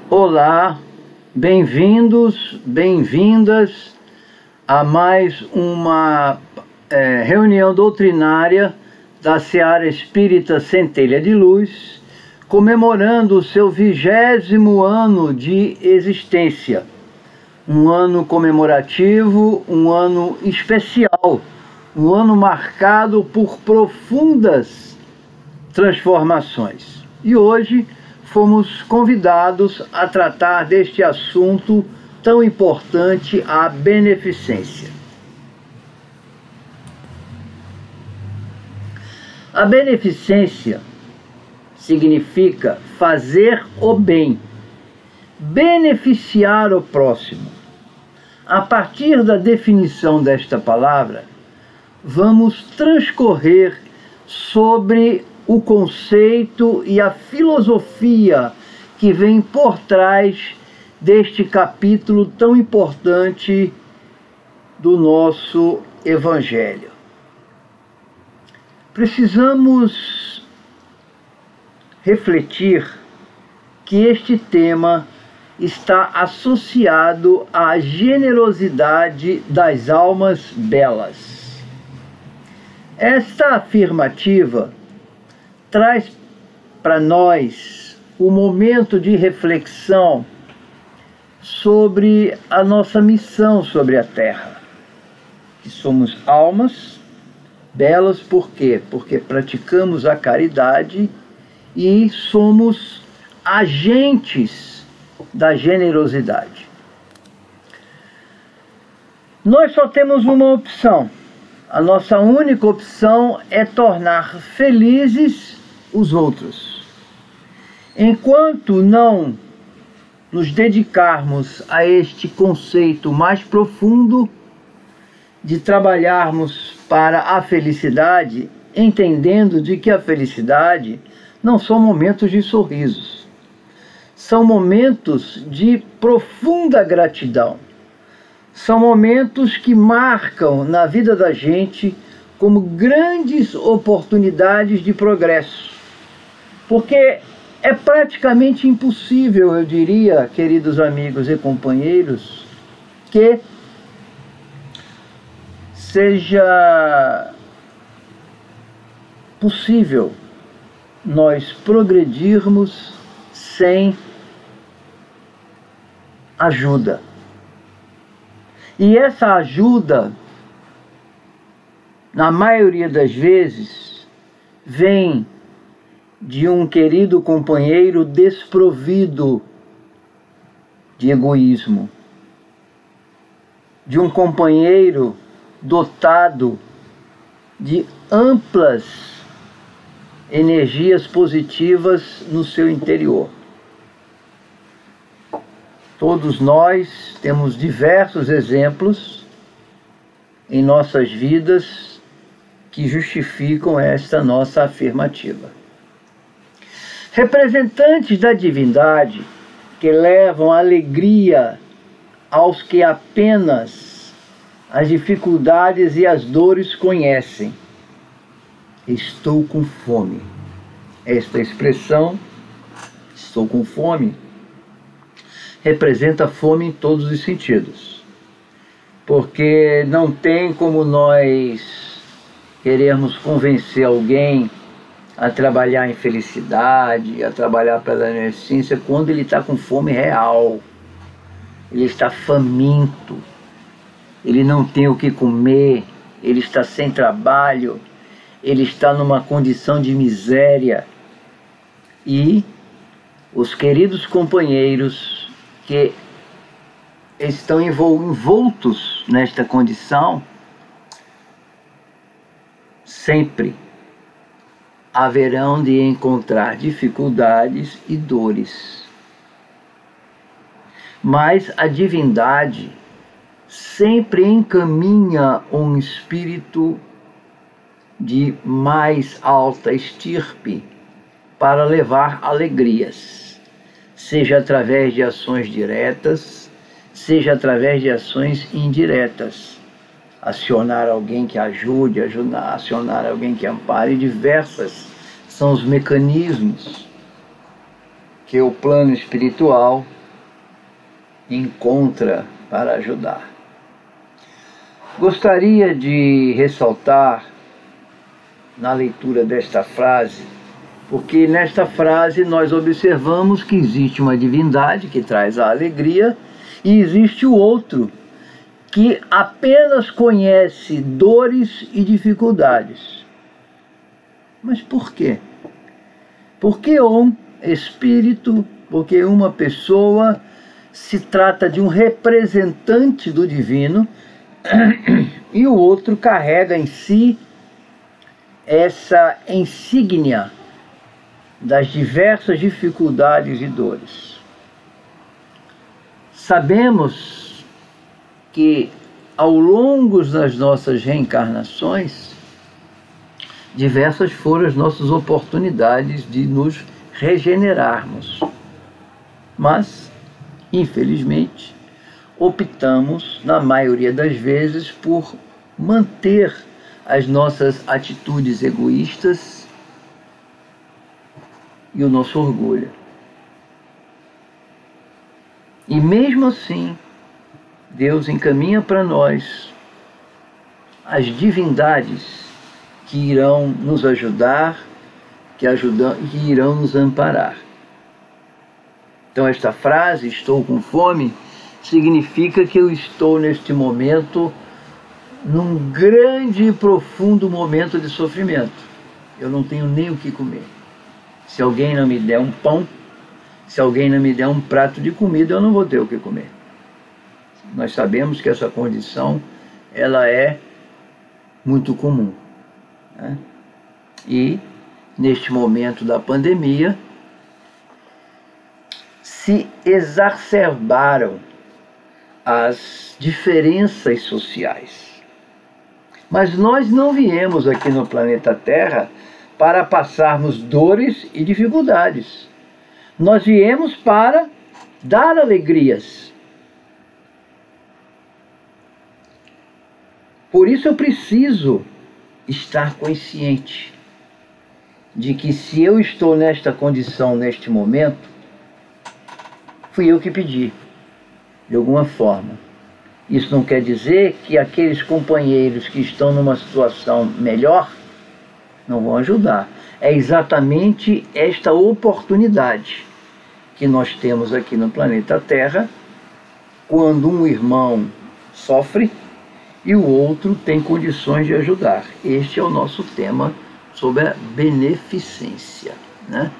Olá, bem-vindos, bem-vindas a mais uma reunião doutrinária da Seara Espírita Centelha de Luz, comemorando o seu 20º ano de existência. Um ano comemorativo, um ano especial, um ano marcado por profundas transformações. E hoje fomos convidados a tratar deste assunto tão importante, a beneficência. A beneficência significa fazer o bem, beneficiar o próximo. A partir da definição desta palavra, vamos transcorrer sobre o conceito e a filosofia que vem por trás deste capítulo tão importante do nosso Evangelho. Precisamos refletir que este tema está associado à generosidade das almas belas. Esta afirmativa traz para nós o momento de reflexão sobre a nossa missão sobre a Terra. Que somos almas belas por quê? Porque praticamos a caridade e somos agentes da generosidade. Nós só temos uma opção. A nossa única opção é tornar felizes os outros. Enquanto não nos dedicarmos a este conceito mais profundo de trabalharmos para a felicidade, entendendo de que a felicidade não são momentos de sorrisos, são momentos de profunda gratidão. São momentos que marcam na vida da gente como grandes oportunidades de progresso. Porque é praticamente impossível, eu diria, queridos amigos e companheiros, que seja possível nós progredirmos sem ajuda. E essa ajuda, na maioria das vezes, vem de um querido companheiro desprovido de egoísmo, de um companheiro dotado de amplas energias positivas no seu interior. Todos nós temos diversos exemplos em nossas vidas que justificam esta nossa afirmativa. Representantes da divindade que levam alegria aos que apenas as dificuldades e as dores conhecem. Estou com fome. Esta expressão, estou com fome, representa fome em todos os sentidos. Porque não tem como nós querermos convencer alguém a trabalhar em felicidade, a trabalhar pela beneficência, quando ele está com fome real. Ele está faminto, ele não tem o que comer, ele está sem trabalho, ele está numa condição de miséria. E os queridos companheiros que estão envoltos nesta condição, sempre haverão de encontrar dificuldades e dores. Mas a divindade sempre encaminha um espírito de mais alta estirpe para levar alegrias, seja através de ações diretas, seja através de ações indiretas. Acionar alguém que ajude, acionar alguém que ampare, diversas são os mecanismos que o plano espiritual encontra para ajudar. Gostaria de ressaltar na leitura desta frase, porque nesta frase nós observamos que existe uma divindade que traz a alegria e existe o outro que apenas conhece dores e dificuldades. Mas por quê? Porque um espírito, porque uma pessoa se trata de um representante do divino e o outro carrega em si essa insígnia das diversas dificuldades e dores. Sabemos que ao longo das nossas reencarnações, diversas foram as nossas oportunidades de nos regenerarmos. Mas, infelizmente, optamos, na maioria das vezes, por manter as nossas atitudes egoístas e o nosso orgulho. E mesmo assim, Deus encaminha para nós as divindades que irão nos ajudar, que irão nos amparar. Então esta frase, estou com fome, significa que eu estou neste momento num grande e profundo momento de sofrimento. Eu não tenho nem o que comer. Se alguém não me der um pão, se alguém não me der um prato de comida, eu não vou ter o que comer. Nós sabemos que essa condição, ela é muito comum, né? E, neste momento da pandemia, se exacerbaram as diferenças sociais. Mas nós não viemos aqui no planeta Terra para passarmos dores e dificuldades. Nós viemos para dar alegrias. Por isso eu preciso estar consciente de que se eu estou nesta condição, neste momento, fui eu que pedi, de alguma forma. Isso não quer dizer que aqueles companheiros que estão numa situação melhor não vão ajudar. É exatamente esta oportunidade que nós temos aqui no planeta Terra, quando um irmão sofre e o outro tem condições de ajudar. Este é o nosso tema sobre a beneficência, né?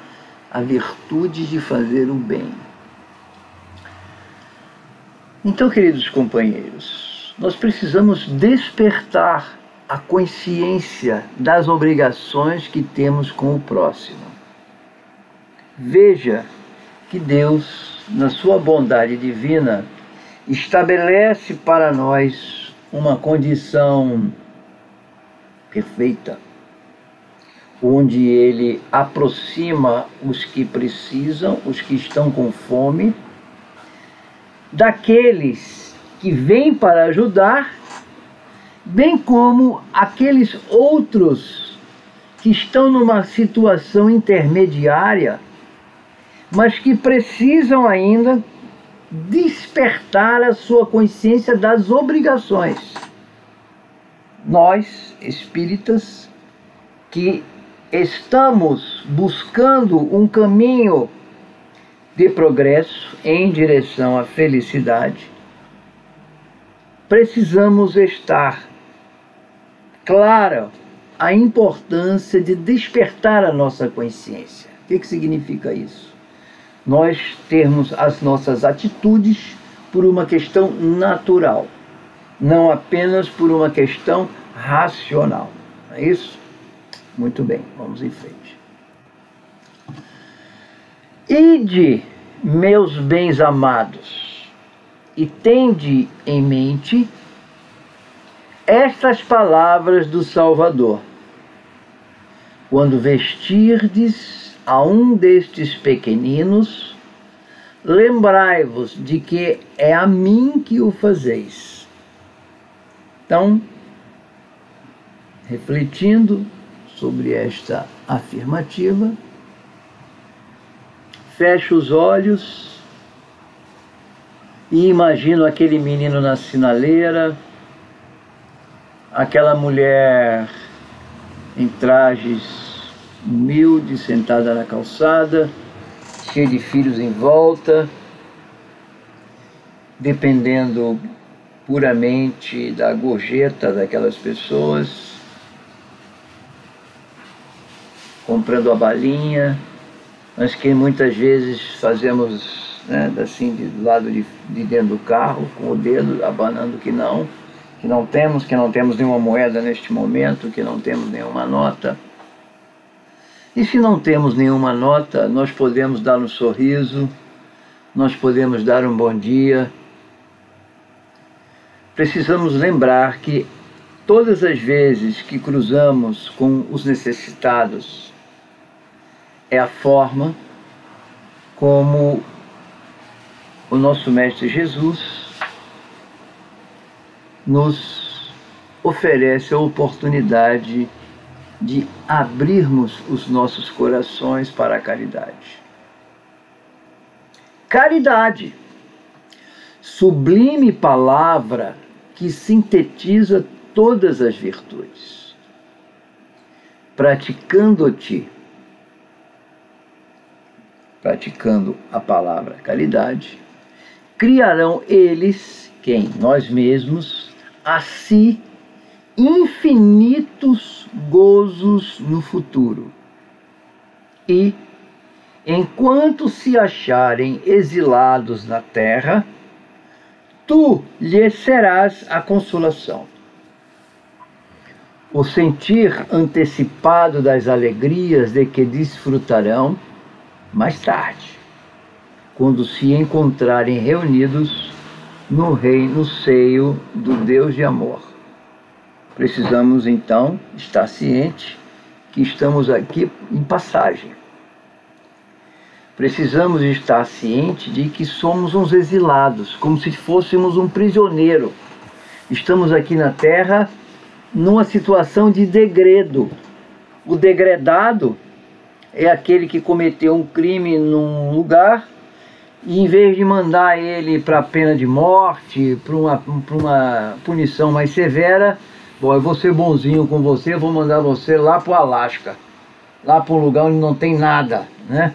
A virtude de fazer o bem. Então, queridos companheiros, nós precisamos despertar a consciência das obrigações que temos com o próximo. Veja que Deus, na sua bondade divina, estabelece para nós uma condição perfeita, onde Ele aproxima os que precisam, os que estão com fome, daqueles que vêm para ajudar, bem como aqueles outros que estão numa situação intermediária, mas que precisam ainda despertar a sua consciência das obrigações. Nós, espíritas, que estamos buscando um caminho de progresso em direção à felicidade, precisamos estar clara a importância de despertar a nossa consciência. O que significa isso? Nós termos as nossas atitudes por uma questão natural, não apenas por uma questão racional. Não é isso? Muito bem, vamos em frente. Ide, meus bens amados, e tende em mente estas palavras do Salvador. Quando vestirdes a um destes pequeninos, lembrai-vos de que é a mim que o fazeis. Então, refletindo sobre esta afirmativa, fecho os olhos e imagino aquele menino na sinaleira, aquela mulher em trajes humildes, sentada na calçada, cheia de filhos em volta, dependendo puramente da gorjeta daquelas pessoas, comprando a balinha, mas que muitas vezes fazemos, né, assim, do lado de dentro do carro, com o dedo, abanando que não temos nenhuma moeda neste momento, que não temos nenhuma nota. E se não temos nenhuma nota, nós podemos dar um sorriso, nós podemos dar um bom dia. Precisamos lembrar que todas as vezes que cruzamos com os necessitados, é a forma como o nosso Mestre Jesus nos oferece a oportunidade de abrirmos os nossos corações para a caridade. Caridade, sublime palavra que sintetiza todas as virtudes. Praticando a palavra caridade, criarão eles, quem? Nós mesmos, a si infinitos gozos no futuro. E, enquanto se acharem exilados na terra, tu lhes serás a consolação. O sentir antecipado das alegrias de que desfrutarão mais tarde, quando se encontrarem reunidos no seio do Deus de amor. Precisamos então estar cientes que estamos aqui em passagem. Precisamos estar cientes de que somos uns exilados, como se fôssemos um prisioneiro. Estamos aqui na Terra numa situação de degredo. O degredado é aquele que cometeu um crime num lugar e, em vez de mandar ele para a pena de morte, para uma punição mais severa, bom, eu vou ser bonzinho com você, eu vou mandar você lá para o Alasca, lá para um lugar onde não tem nada, né?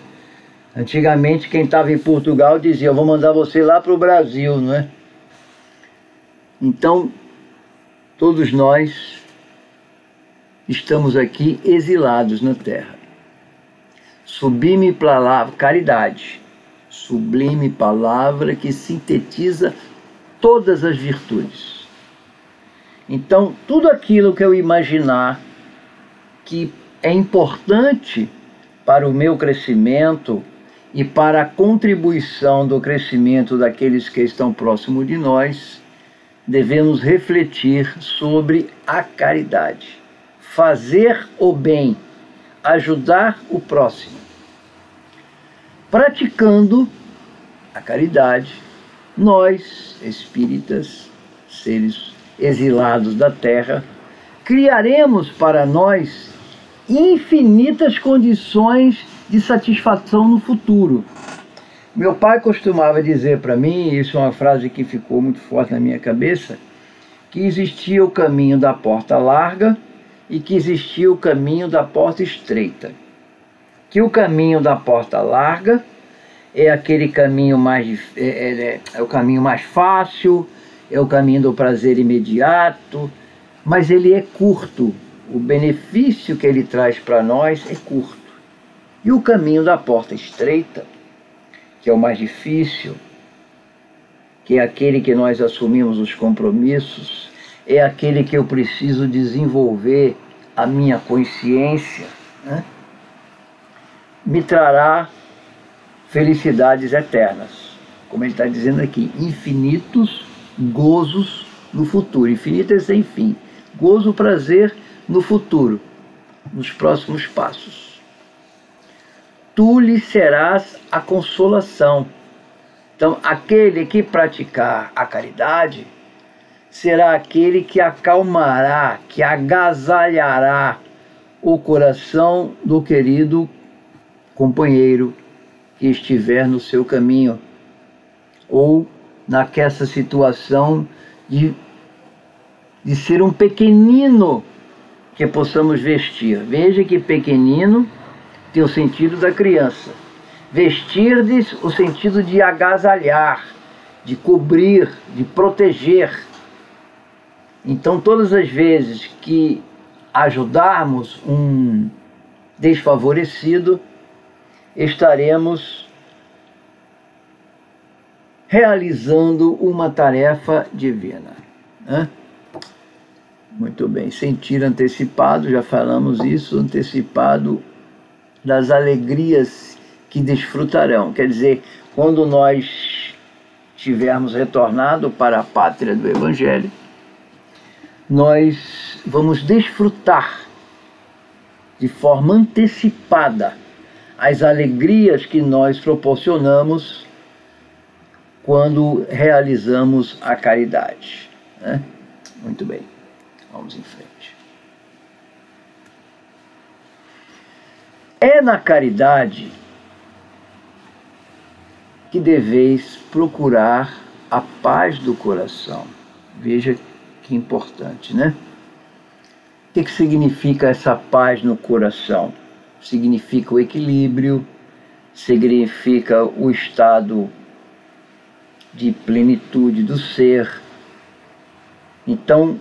Antigamente, quem estava em Portugal dizia, eu vou mandar você lá para o Brasil, não é? Então, todos nós estamos aqui exilados na Terra. Sublime palavra, caridade, sublime palavra que sintetiza todas as virtudes. Então, tudo aquilo que eu imaginar que é importante para o meu crescimento e para a contribuição do crescimento daqueles que estão próximos de nós, devemos refletir sobre a caridade. Fazer o bem, ajudar o próximo. Praticando a caridade, nós, espíritas, seres exilados da Terra, criaremos para nós infinitas condições de satisfação no futuro. Meu pai costumava dizer para mim, isso é uma frase que ficou muito forte na minha cabeça, que existia o caminho da porta larga e que existia o caminho da porta estreita. Que o caminho da porta larga é aquele caminho é o caminho mais fácil, é o caminho do prazer imediato, mas ele é curto. O benefício que ele traz para nós é curto. E o caminho da porta estreita, que é o mais difícil, que é aquele que nós assumimos os compromissos, é aquele que eu preciso desenvolver a minha consciência, né? Me trará felicidades eternas. Como ele está dizendo aqui, infinitos gozos no futuro. Infinito é sem fim. Gozo, prazer no futuro, nos próximos passos. Tu lhe serás a consolação. Então, aquele que praticar a caridade será aquele que acalmará, que agasalhará o coração do querido companheiro que estiver no seu caminho, ou naquela situação de ser um pequenino que possamos vestir. Veja que pequenino tem o sentido da criança. Vestir-lhes o sentido de agasalhar, de cobrir, de proteger. Então, todas as vezes que ajudarmos um desfavorecido, estaremos realizando uma tarefa divina, né? Muito bem, sentir antecipado, já falamos isso, antecipado das alegrias que desfrutarão. Quer dizer, quando nós tivermos retornado para a pátria do Evangelho, nós vamos desfrutar de forma antecipada as alegrias que nós proporcionamos quando realizamos a caridade, né? Muito bem, vamos em frente. É na caridade que deveis procurar a paz do coração. Veja que importante, né? O que significa essa paz no coração? Significa o equilíbrio, significa o estado de plenitude do ser. Então,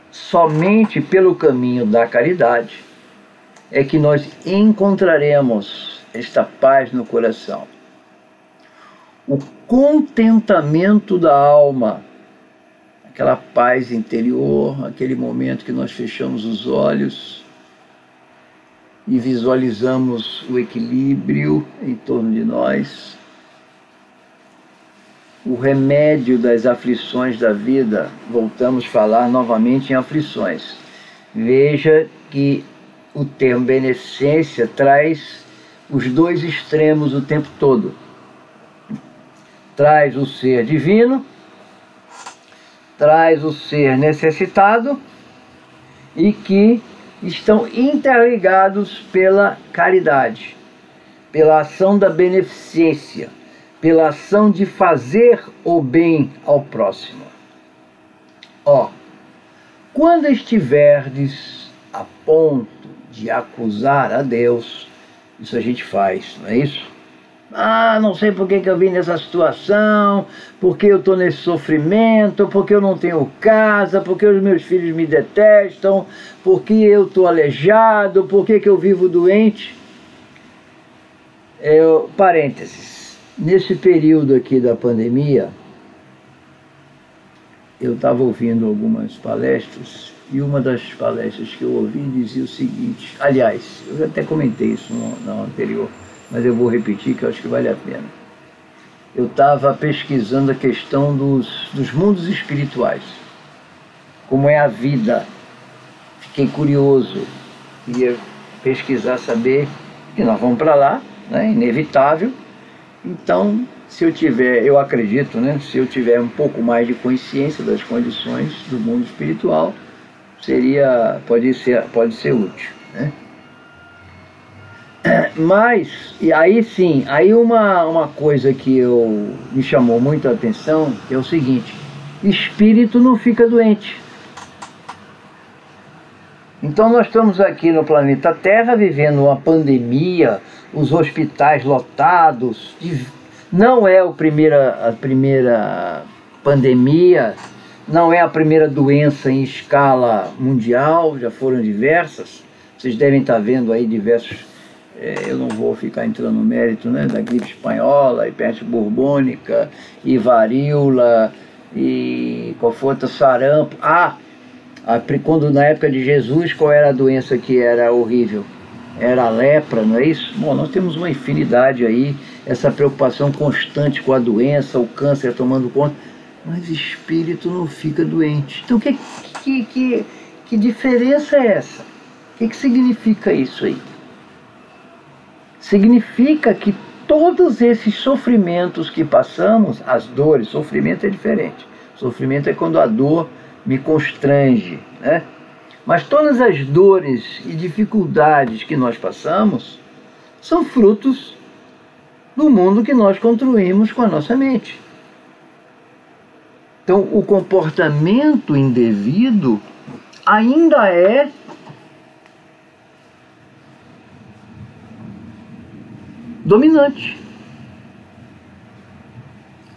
somente pelo caminho da caridade é que nós encontraremos esta paz no coração. O contentamento da alma, aquela paz interior, aquele momento que nós fechamos os olhos e visualizamos o equilíbrio em torno de nós. O remédio das aflições da vida, voltamos a falar novamente em aflições. Veja que o termo beneficência traz os dois extremos o tempo todo. Traz o ser divino, traz o ser necessitado e que estão interligados pela caridade, pela ação da beneficência, pela ação de fazer o bem ao próximo. Quando estiverdes a ponto de acusar a Deus, isso a gente faz, não é isso? Não sei por que eu vim nessa situação, porque eu estou nesse sofrimento, porque eu não tenho casa, porque os meus filhos me detestam, porque eu estou aleijado, porque eu vivo doente. Parênteses, nesse período aqui da pandemia, eu estava ouvindo algumas palestras, e uma das palestras que eu ouvi dizia o seguinte, aliás, eu até comentei isso no anterior, mas eu vou repetir que eu acho que vale a pena. Eu estava pesquisando a questão dos mundos espirituais, como é a vida. Fiquei curioso, ia pesquisar, saber que nós vamos para lá, né, inevitável. Então, se eu tiver, eu acredito, né, se eu tiver um pouco mais de consciência das condições do mundo espiritual, pode ser útil, né? Mas, e aí sim, aí uma coisa que me chamou muito a atenção, que é o seguinte: espírito não fica doente. Então nós estamos aqui no planeta Terra vivendo uma pandemia, os hospitais lotados, não é a primeira pandemia, não é a primeira doença em escala mundial, já foram diversas, vocês devem estar vendo aí diversos. Eu não vou ficar entrando no mérito, né, da gripe espanhola, e peste bubônica, e varíola, e qual foi outra, sarampo. Quando na época de Jesus, qual era a doença que era horrível? Era a lepra, não é isso? Bom, nós temos uma infinidade aí, essa preocupação constante com a doença, o câncer tomando conta, mas espírito não fica doente. Então que diferença é essa? O que significa isso aí? Significa que todos esses sofrimentos que passamos, as dores, sofrimento é diferente. Sofrimento é quando a dor me constrange, né? Mas todas as dores e dificuldades que nós passamos são frutos no mundo que nós construímos com a nossa mente. Então, o comportamento indevido ainda é dominante.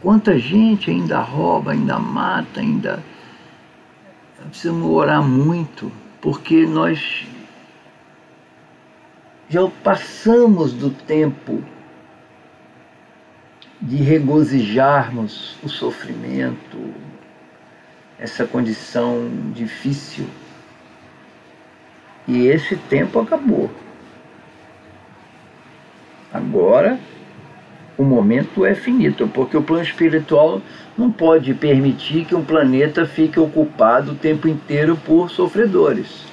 Quanta gente ainda rouba, ainda mata, ainda... Precisamos orar muito, porque nós já passamos do tempo de regozijarmos o sofrimento, essa condição difícil. E esse tempo acabou. Agora, o momento é finito, porque o plano espiritual não pode permitir que um planeta fique ocupado o tempo inteiro por sofredores.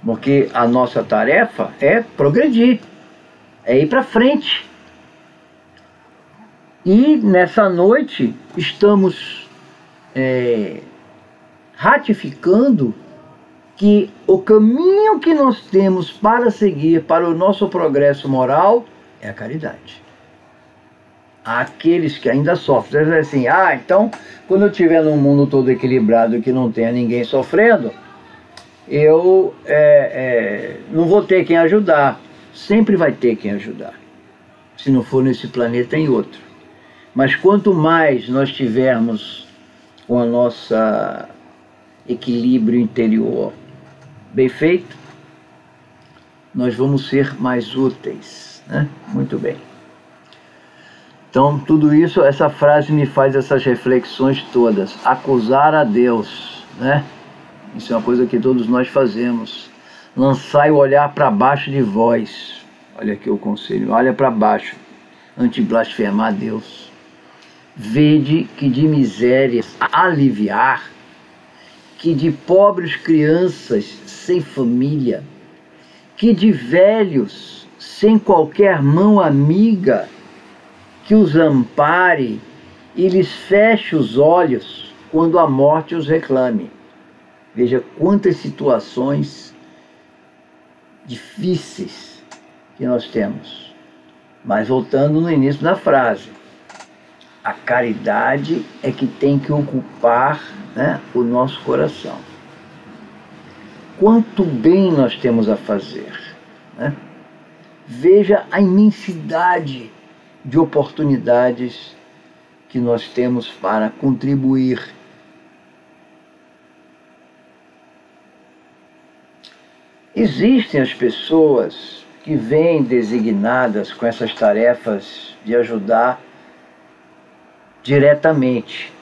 Porque a nossa tarefa é progredir, é ir para frente. E nessa noite estamos ratificando que o caminho que nós temos para seguir para o nosso progresso moral é a caridade. Aqueles que ainda sofrem, dizem assim, então quando eu estiver num mundo todo equilibrado que não tenha ninguém sofrendo, eu não vou ter quem ajudar. Sempre vai ter quem ajudar, se não for nesse planeta, em outro. Mas quanto mais nós tivermos com a nossa equilíbrio interior bem feito, nós vamos ser mais úteis, né? Muito bem. Então, tudo isso, essa frase me faz essas reflexões todas. Acusar a Deus, né? Isso é uma coisa que todos nós fazemos. Lançai o olhar para baixo de vós. Olha aqui o conselho. Olha para baixo, antes de blasfemar a Deus. Vede que de misérias aliviar, que de pobres crianças sem família, que de velhos sem qualquer mão amiga, que os ampare e lhes feche os olhos quando a morte os reclame. Veja quantas situações difíceis que nós temos. Mas voltando no início da frase, a caridade é que tem que ocupar, né, o nosso coração. Quanto bem nós temos a fazer, né? Veja a imensidade de oportunidades que nós temos para contribuir. Existem as pessoas que vêm designadas com essas tarefas de ajudar diretamente.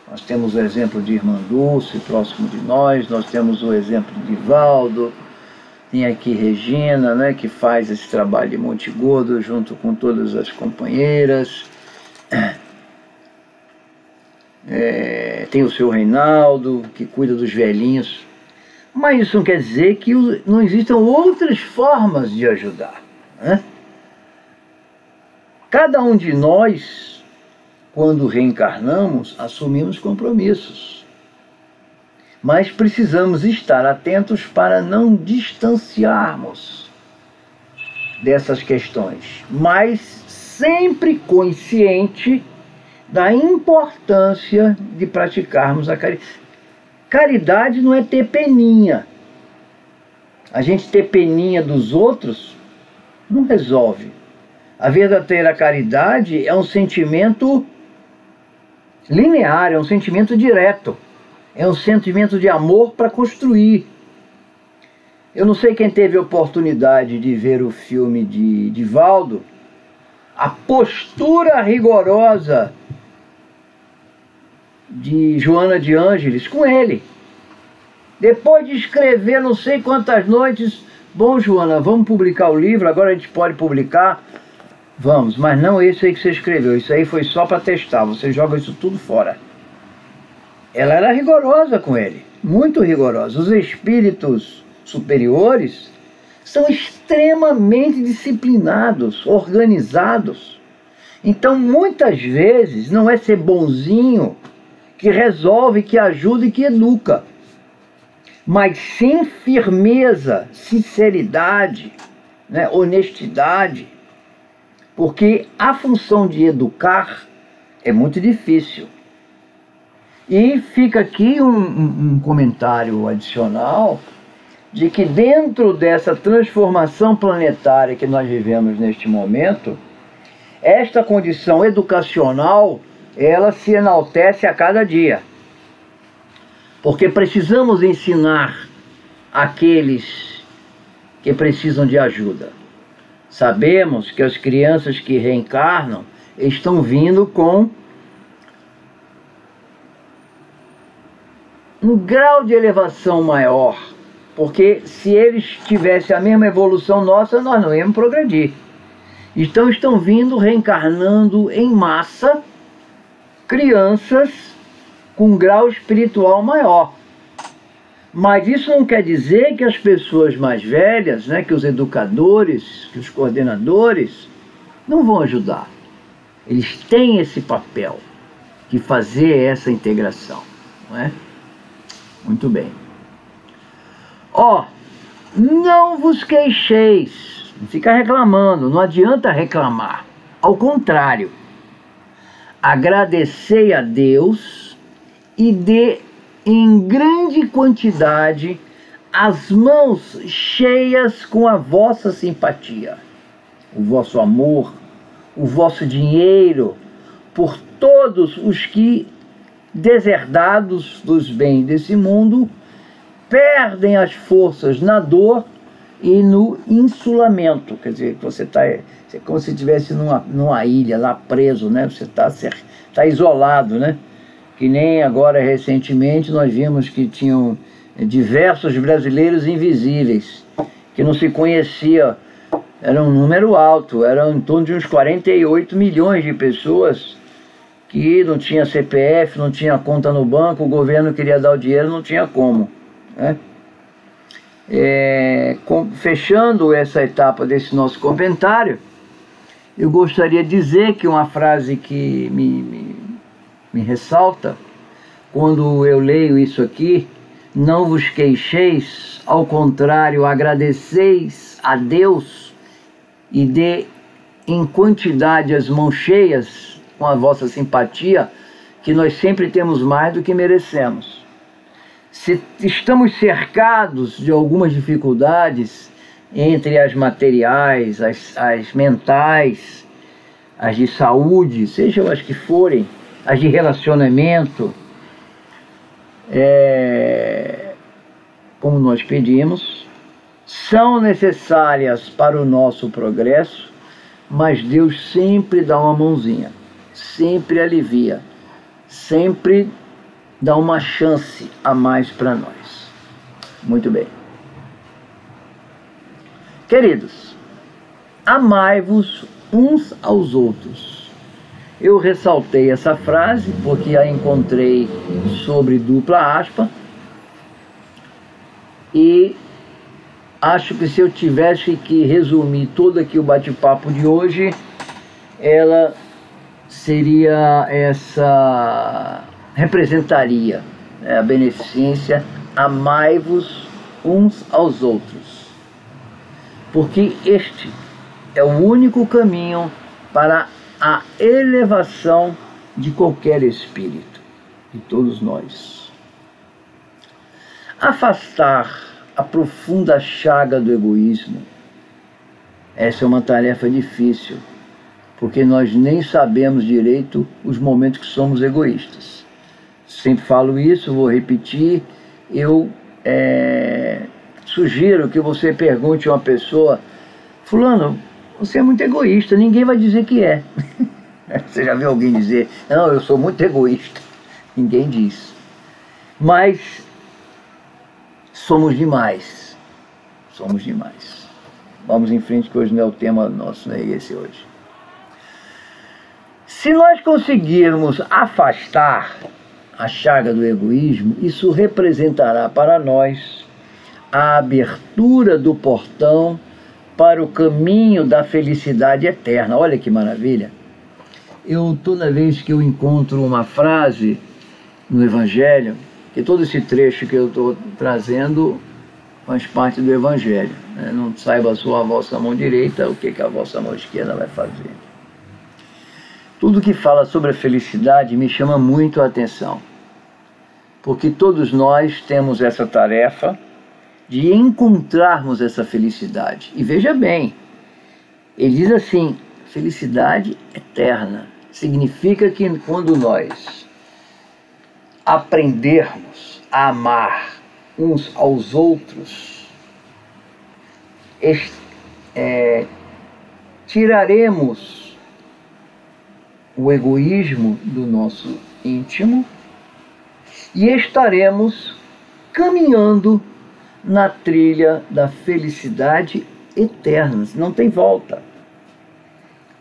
Nós temos o exemplo de Irmã Dulce, próximo de nós temos o exemplo de Valdo, tem aqui Regina, né, que faz esse trabalho de Monte Gordo junto com todas as companheiras. Tem o seu Reinaldo, que cuida dos velhinhos. Mas isso não quer dizer que não existam outras formas de ajudar, né? Cada um de nós, quando reencarnamos, assumimos compromissos. Mas precisamos estar atentos para não distanciarmos dessas questões, mas sempre consciente da importância de praticarmos a caridade. Caridade não é ter peninha. A gente ter peninha dos outros não resolve. A verdadeira caridade é um sentimento linear, é um sentimento direto. É um sentimento de amor para construir. Eu não sei quem teve a oportunidade de ver o filme de Valdo, a postura rigorosa de Joana de Ângeles com ele. Depois de escrever não sei quantas noites, bom, Joana, vamos publicar o livro, agora a gente pode publicar. Vamos, mas não esse aí que você escreveu, isso aí foi só para testar, você joga isso tudo fora. Ela era rigorosa com ele, muito rigorosa. Os espíritos superiores são extremamente disciplinados, organizados. Então, muitas vezes, não é ser bonzinho que resolve, que ajuda e que educa, mas sim firmeza, sinceridade, né, honestidade, porque a função de educar é muito difícil. E fica aqui um comentário adicional de que dentro dessa transformação planetária que nós vivemos neste momento, esta condição educacional, ela se enaltece a cada dia. Porque precisamos ensinar aqueles que precisam de ajuda. Sabemos que as crianças que reencarnam estão vindo com um grau de elevação maior, porque se eles tivessem a mesma evolução nossa, nós não íamos progredir. Então estão vindo, reencarnando em massa, crianças com grau espiritual maior. Mas isso não quer dizer que as pessoas mais velhas, né, que os educadores, que os coordenadores, não vão ajudar. Eles têm esse papel de fazer essa integração, não é? Muito bem. Ó, não vos queixeis, não fica reclamando, não adianta reclamar. Ao contrário, agradecei a Deus e dê em grande quantidade as mãos cheias com a vossa simpatia, o vosso amor, o vosso dinheiro, por todos os que, deserdados dos bens desse mundo, perdem as forças na dor e no insulamento. Quer dizer, você está é como se estivesse numa ilha lá preso, né? Você tá isolado, né? Que nem agora recentemente nós vimos que tinham diversos brasileiros invisíveis, que não se conhecia, era um número alto, eram em torno de uns 48 milhões de pessoas que não tinha CPF, não tinha conta no banco, o governo queria dar o dinheiro, não tinha como, né? Fechando essa etapa desse nosso comentário, eu gostaria de dizer que uma frase que me ressalta, quando eu leio isso aqui: não vos queixeis, ao contrário, agradeceis a Deus e dê em quantidade as mãos cheias com a vossa simpatia, que nós sempre temos mais do que merecemos. Se estamos cercados de algumas dificuldades, entre as materiais, as mentais, as de saúde, sejam as que forem, as de relacionamento, como nós pedimos, são necessárias para o nosso progresso, mas Deus sempre dá uma mãozinha, sempre alivia, sempre dá uma chance a mais para nós. Muito bem. Queridos, amai-vos uns aos outros. Eu ressaltei essa frase porque a encontrei sobre dupla aspa e acho que se eu tivesse que resumir todo aqui o bate-papo de hoje, ela seria essa, representaria a beneficência: amai-vos uns aos outros, porque este é o único caminho para a elevação de qualquer espírito, de todos nós. Afastar a profunda chaga do egoísmo, essa é uma tarefa difícil, porque nós nem sabemos direito os momentos que somos egoístas. Sempre falo isso, vou repetir. Eu sugiro que você pergunte a uma pessoa: fulano, você é muito egoísta. Ninguém vai dizer que é. Você já viu alguém dizer: não, eu sou muito egoísta? Ninguém diz. Mas somos demais. Somos demais. Vamos em frente, que hoje não é o tema nosso, não é esse hoje. Se nós conseguirmos afastar a chaga do egoísmo, isso representará para nós a abertura do portão para o caminho da felicidade eterna. Olha que maravilha! Toda vez que eu encontro uma frase no Evangelho, que todo esse trecho que eu estou trazendo faz parte do Evangelho, né? Não saiba a vossa mão direita o que a vossa mão esquerda vai fazer. Tudo que fala sobre a felicidade me chama muito a atenção, porque todos nós temos essa tarefa de encontrarmos essa felicidade. E veja bem, ele diz assim, felicidade eterna. Significa que quando nós aprendermos a amar uns aos outros, tiraremos o egoísmo do nosso íntimo e estaremos caminhando na trilha da felicidade eterna. Não tem volta.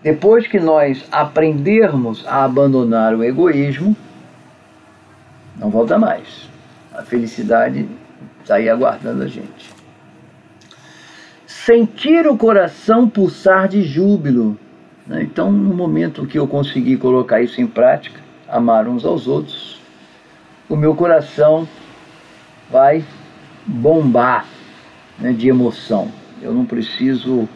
Depois que nós aprendermos a abandonar o egoísmo, não volta mais. A felicidade está aí aguardando a gente. Sentir o coração pulsar de júbilo. Então, no momento que eu conseguir colocar isso em prática, amar uns aos outros, o meu coração vai bombar, né, de emoção. Eu não preciso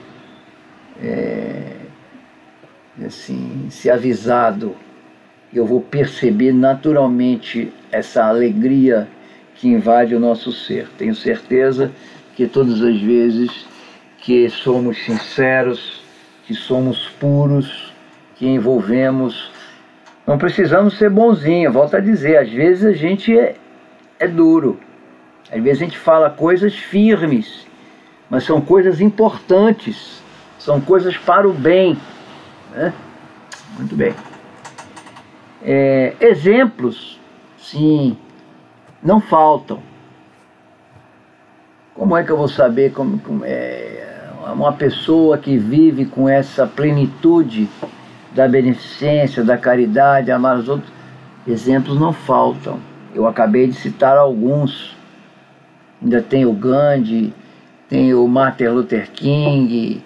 assim, ser avisado. Eu vou perceber naturalmente essa alegria que invade o nosso ser. Tenho certeza que todas as vezes que somos sinceros, que somos puros, que envolvemos, não precisamos ser bonzinho. Volto a dizer, às vezes a gente é duro, às vezes a gente fala coisas firmes, mas são coisas importantes, são coisas para o bem, né? Muito bem. Exemplos, sim, não faltam. Como é que eu vou saber como uma pessoa que vive com essa plenitude da beneficência, da caridade, amar os outros? Exemplos não faltam. Eu acabei de citar alguns. Ainda tem o Gandhi, tem o Martin Luther King.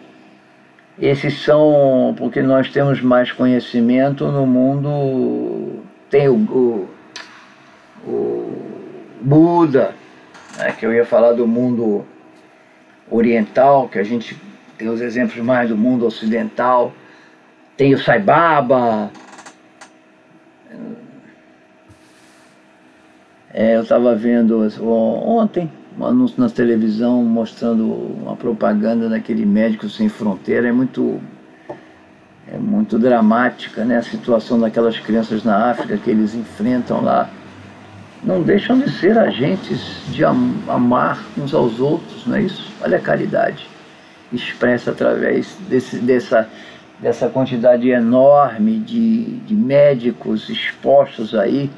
Esses são, porque nós temos mais conhecimento no mundo. Tem o Buda, né, que eu ia falar do mundo oriental, que a gente tem os exemplos mais do mundo ocidental. Tem o Sai Baba. Eu estava vendo ontem um anúncio na televisão mostrando uma propaganda daquele Médicos Sem Fronteira. É muito dramática, né, a situação daquelas crianças na África que eles enfrentam lá. Não deixam de ser agentes de amar uns aos outros, não é isso? Olha a caridade expressa através dessa quantidade enorme de médicos expostos aí,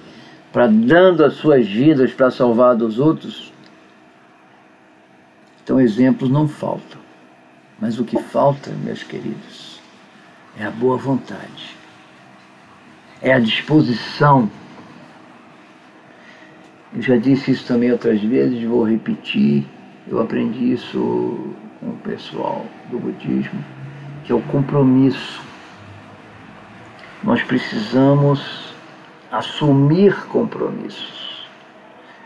dando as suas vidas para salvar dos outros. Então exemplos não faltam, mas o que falta, meus queridos, é a boa vontade, é a disposição. Eu já disse isso também outras vezes, vou repetir. Eu aprendi isso com o pessoal do budismo, que é o compromisso. Nós precisamos assumir compromissos.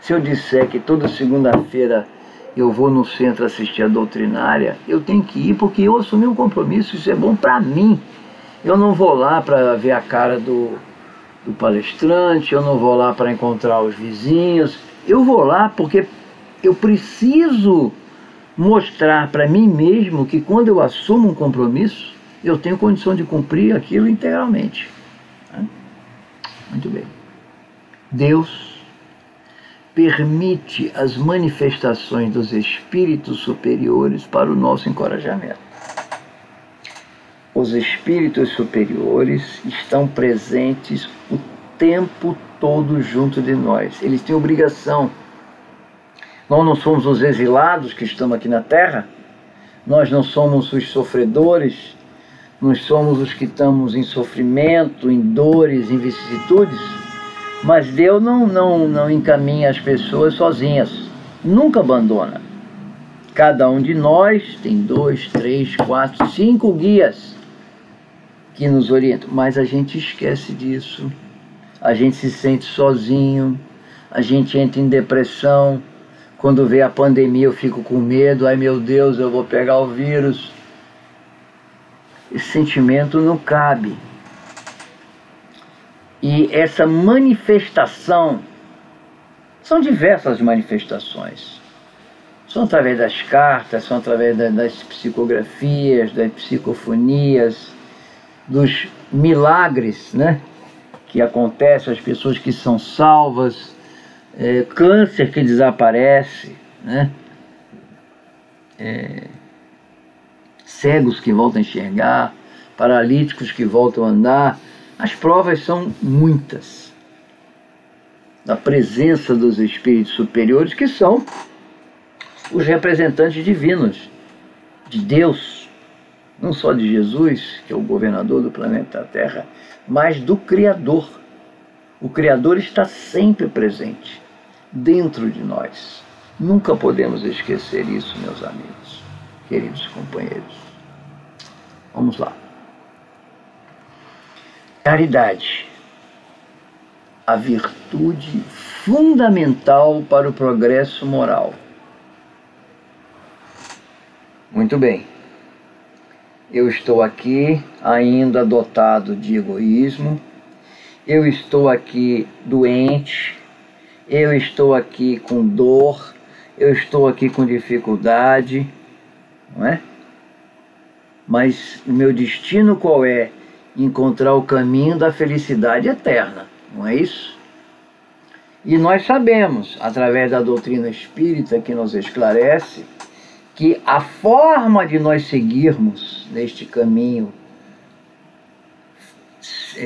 Se eu disser que toda segunda-feira eu vou no centro assistir a doutrinária, eu tenho que ir porque eu assumi um compromisso, isso é bom para mim. Eu não vou lá para ver a cara do palestrante, eu não vou lá para encontrar os vizinhos, eu vou lá porque eu preciso mostrar para mim mesmo que quando eu assumo um compromisso, eu tenho condição de cumprir aquilo integralmente. Muito bem. Deus permite as manifestações dos espíritos superiores para o nosso encorajamento. Os espíritos superiores estão presentes o tempo todo junto de nós. Eles têm obrigação. Nós não somos os exilados que estamos aqui na Terra, nós não somos os sofredores, nós somos os que estamos em sofrimento, em dores, em vicissitudes, mas Deus não encaminha as pessoas sozinhas, nunca abandona. Cada um de nós tem 2, 3, 4, 5 guias que nos orientam, mas a gente esquece disso, a gente se sente sozinho, a gente entra em depressão. Quando vê a pandemia eu fico com medo, ai meu Deus, eu vou pegar o vírus. Esse sentimento não cabe. E essa manifestação, são diversas manifestações. São através das cartas, são através das psicografias, das psicofonias, dos milagres, né, que acontecem às pessoas que são salvas, câncer que desaparece, né, cegos que voltam a enxergar, paralíticos que voltam a andar. As provas são muitas da presença dos espíritos superiores, que são os representantes divinos de Deus, não só de Jesus, que é o governador do planeta Terra, mas do Criador. O Criador está sempre presente dentro de nós. Nunca podemos esquecer isso, meus amigos, queridos companheiros. Vamos lá. Caridade, a virtude fundamental para o progresso moral. Muito bem. Eu estou aqui ainda dotado de egoísmo, eu estou aqui doente, eu estou aqui com dor, eu estou aqui com dificuldade, não é? Mas o meu destino qual é? Encontrar o caminho da felicidade eterna, não é isso? E nós sabemos, através da doutrina espírita que nos esclarece, que a forma de nós seguirmos neste caminho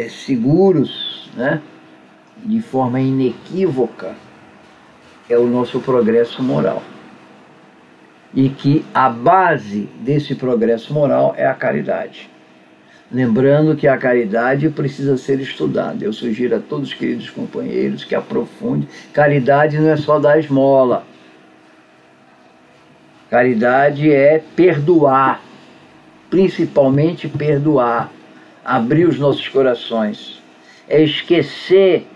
seguros, né, de forma inequívoca, é o nosso progresso moral. E que a base desse progresso moral é a caridade. Lembrando que a caridade precisa ser estudada. Eu sugiro a todos os queridos companheiros que aprofundem. Caridade não é só dar esmola. Caridade é perdoar, principalmente perdoar, abrir os nossos corações, é esquecer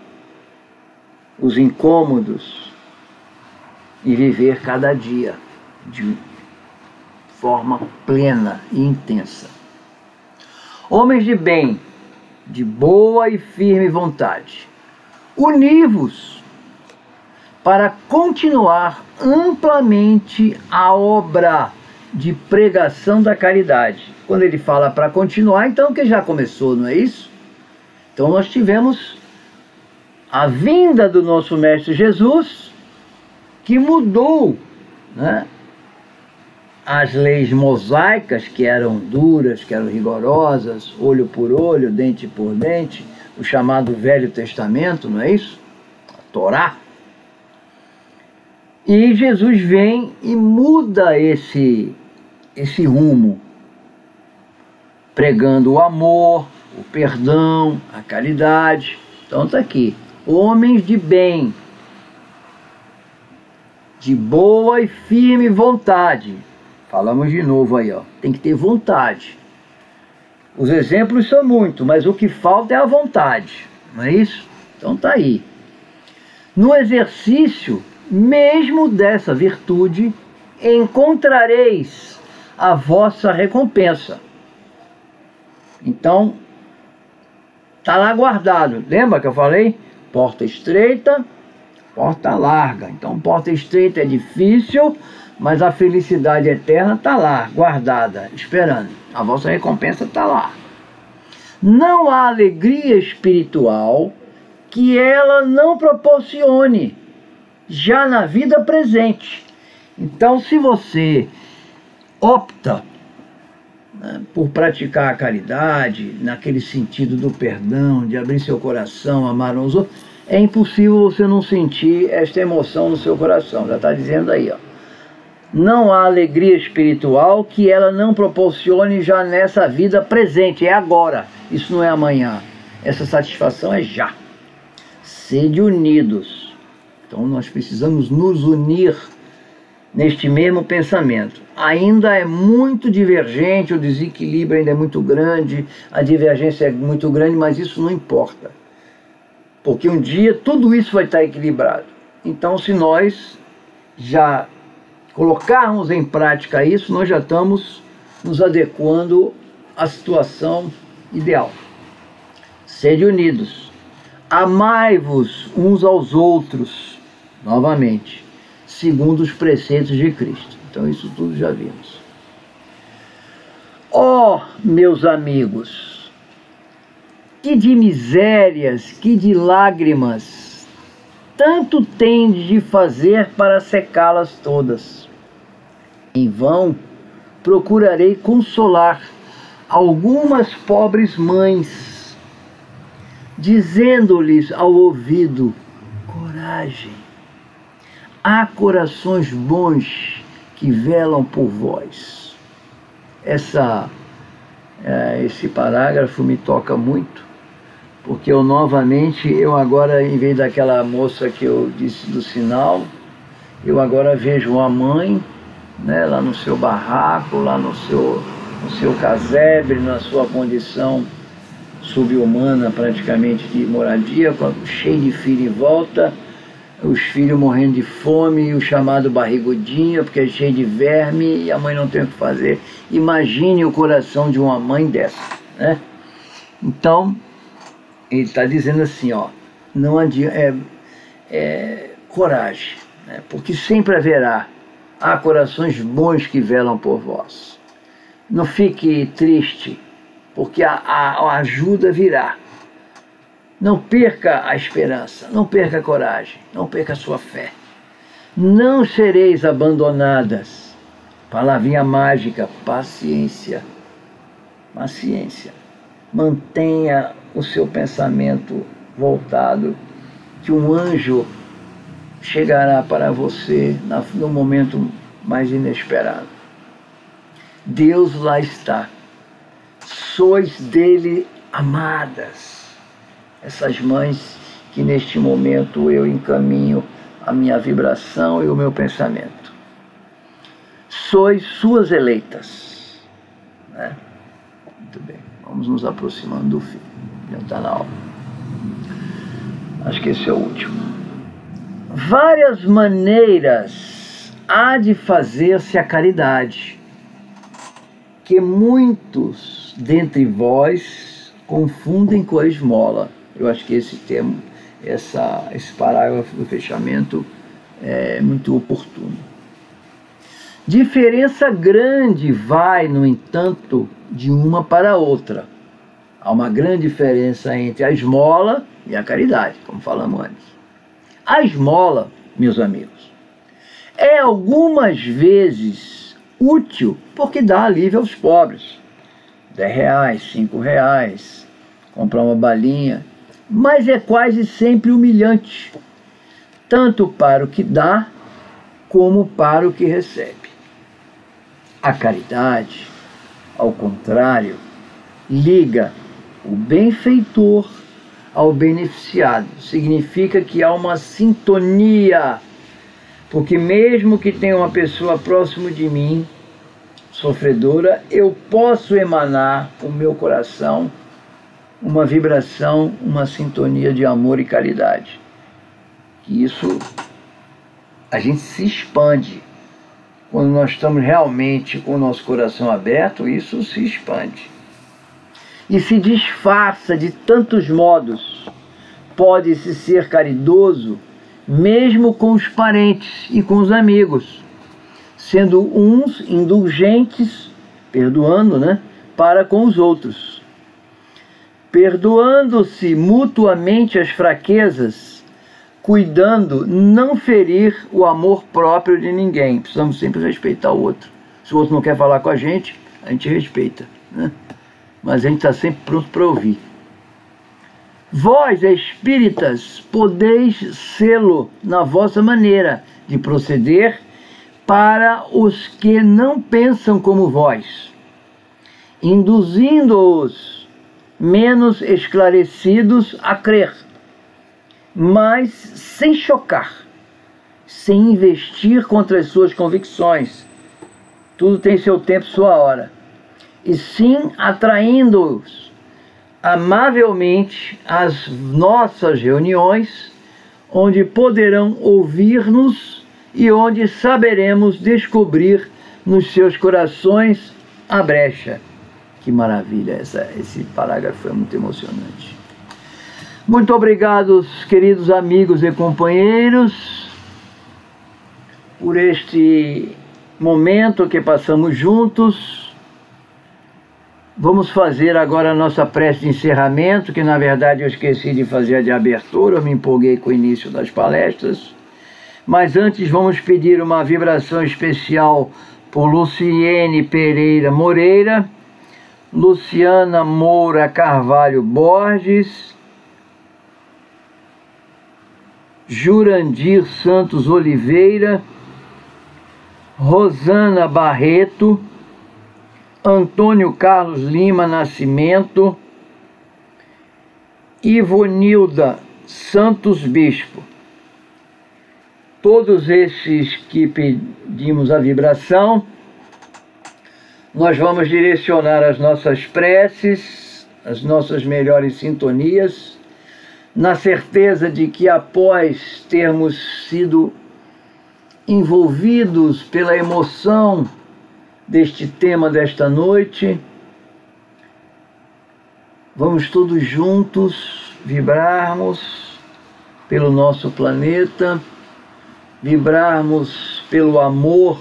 os incômodos e viver cada dia de forma plena e intensa. Homens de bem, de boa e firme vontade, uni-vos para continuar amplamente a obra de pregação da caridade. Quando ele fala para continuar, então que já começou, não é isso? Então nós tivemos a vinda do nosso Mestre Jesus, que mudou, né, as leis mosaicas, que eram duras, que eram rigorosas, olho por olho, dente por dente, o chamado Velho Testamento, não é isso? A Torá. E Jesus vem e muda esse rumo, pregando o amor, o perdão, a caridade. Então está aqui, homens de bem, de boa e firme vontade. Falamos de novo aí, ó, tem que ter vontade. Os exemplos são muitos, mas o que falta é a vontade, não é isso? Então está aí. No exercício mesmo dessa virtude, encontrareis a vossa recompensa. Então, está lá guardado. Lembra que eu falei? Porta estreita, porta larga. Então, porta estreita é difícil, mas a felicidade eterna está lá, guardada, esperando. A vossa recompensa está lá. Não há alegria espiritual que ela não proporcione já na vida presente. Então, se você opta, né, por praticar a caridade, naquele sentido do perdão, de abrir seu coração, amar uns outros, é impossível você não sentir esta emoção no seu coração. Já está dizendo aí, ó. Não há alegria espiritual que ela não proporcione já nessa vida presente, é agora. Isso não é amanhã. Essa satisfação é já. Sede unidos. Então nós precisamos nos unir neste mesmo pensamento. Ainda é muito divergente, o desequilíbrio ainda é muito grande, a divergência é muito grande, mas isso não importa. Porque um dia tudo isso vai estar equilibrado. Então, se nós já colocarmos em prática isso, nós já estamos nos adequando à situação ideal. Sede unidos, Amai-vos uns aos outros, novamente, segundo os preceitos de Cristo. Então isso tudo já vimos. Ó, meus amigos, que de misérias, que de lágrimas, tanto tendes de fazer para secá-las todas. Em vão procurarei consolar algumas pobres mães, dizendo-lhes ao ouvido: coragem, há corações bons que velam por vós. Esse parágrafo me toca muito, porque eu agora, em vez daquela moça que eu disse do sinal, eu agora vejo uma mãe, né, lá no seu barraco, lá no seu casebre, na sua condição subhumana praticamente de moradia, cheio de filho em volta, os filhos morrendo de fome, e o chamado barrigudinho, porque é cheio de verme, e a mãe não tem o que fazer. Imagine o coração de uma mãe dessa, né? Então, ele está dizendo assim, ó, não adianta, coragem, né? Porque sempre há corações bons que velam por vós. Não fique triste, porque a ajuda virá. Não perca a esperança, não perca a coragem, não perca a sua fé. Não sereis abandonadas. Palavrinha mágica, paciência. Paciência. Mantenha o seu pensamento voltado, que um anjo chegará para você no momento mais inesperado. Deus lá está. Sois dele amadas. Essas mães que neste momento eu encaminho a minha vibração e o meu pensamento. Sois suas eleitas, né? Muito bem, vamos nos aproximando do fim. Já está na hora. Acho que esse é o último. Várias maneiras há de fazer-se a caridade, que muitos dentre vós confundem com a esmola. Eu acho que esse termo, esse parágrafo do fechamento é muito oportuno. Diferença grande vai, no entanto, de uma para outra. Há uma grande diferença entre a esmola e a caridade, como falamos antes. A esmola, meus amigos, é algumas vezes útil porque dá alívio aos pobres. R$10, R$5, comprar uma balinha, mas é quase sempre humilhante, tanto para o que dá como para o que recebe. A caridade, ao contrário, liga o benfeitor ao beneficiado. Significa que há uma sintonia, porque mesmo que tenha uma pessoa próximo de mim, sofredora, eu posso emanar o meu coração uma vibração, uma sintonia de amor e caridade. Isso, a gente se expande. Quando nós estamos realmente com o nosso coração aberto, isso se expande. E se disfarça de tantos modos. Pode-se ser caridoso mesmo com os parentes e com os amigos, sendo uns indulgentes, perdoando, né, para com os outros. Perdoando-se mutuamente as fraquezas, cuidando não ferir o amor próprio de ninguém. Precisamos sempre respeitar o outro. Se o outro não quer falar com a gente respeita, né? Mas a gente está sempre pronto para ouvir. Vós, espíritas, podeis sê-lo na vossa maneira de proceder para os que não pensam como vós, induzindo-os menos esclarecidos a crer, mas sem chocar, sem investir contra as suas convicções. Tudo tem seu tempo, sua hora. E sim atraindo-os amavelmente às nossas reuniões, onde poderão ouvir-nos e onde saberemos descobrir nos seus corações a brecha. Que maravilha, esse parágrafo é muito emocionante. Muito obrigado, queridos amigos e companheiros, por este momento que passamos juntos. Vamos fazer agora a nossa prece de encerramento, que na verdade eu esqueci de fazer a de abertura, eu me empolguei com o início das palestras. Mas antes vamos pedir uma vibração especial por Luciene Pereira Moreira, Luciana Moura Carvalho Borges, Jurandir Santos Oliveira, Rosana Barreto, Antônio Carlos Lima Nascimento, Ivonilda Santos Bispo. Todos esses que pedimos a vibração, nós vamos direcionar as nossas preces, as nossas melhores sintonias, na certeza de que após termos sido envolvidos pela emoção deste tema desta noite, vamos todos juntos vibrarmos pelo nosso planeta, vibrarmos pelo amor,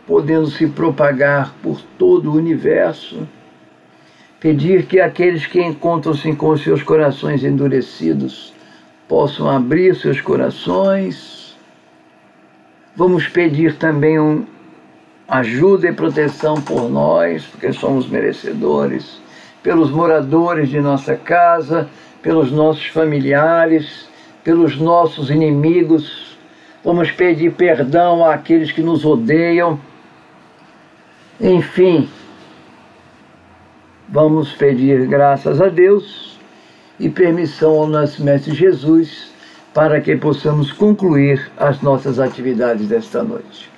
podendo se propagar por todo o universo, pedir que aqueles que encontram-se com seus corações endurecidos possam abrir seus corações. Vamos pedir também ajuda e proteção por nós, porque somos merecedores, pelos moradores de nossa casa, pelos nossos familiares, pelos nossos inimigos. Vamos pedir perdão àqueles que nos odeiam. Enfim, vamos pedir graças a Deus e permissão ao nosso Mestre Jesus para que possamos concluir as nossas atividades desta noite.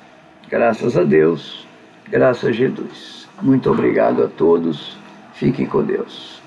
Graças a Deus, graças a Jesus. Muito obrigado a todos. Fiquem com Deus.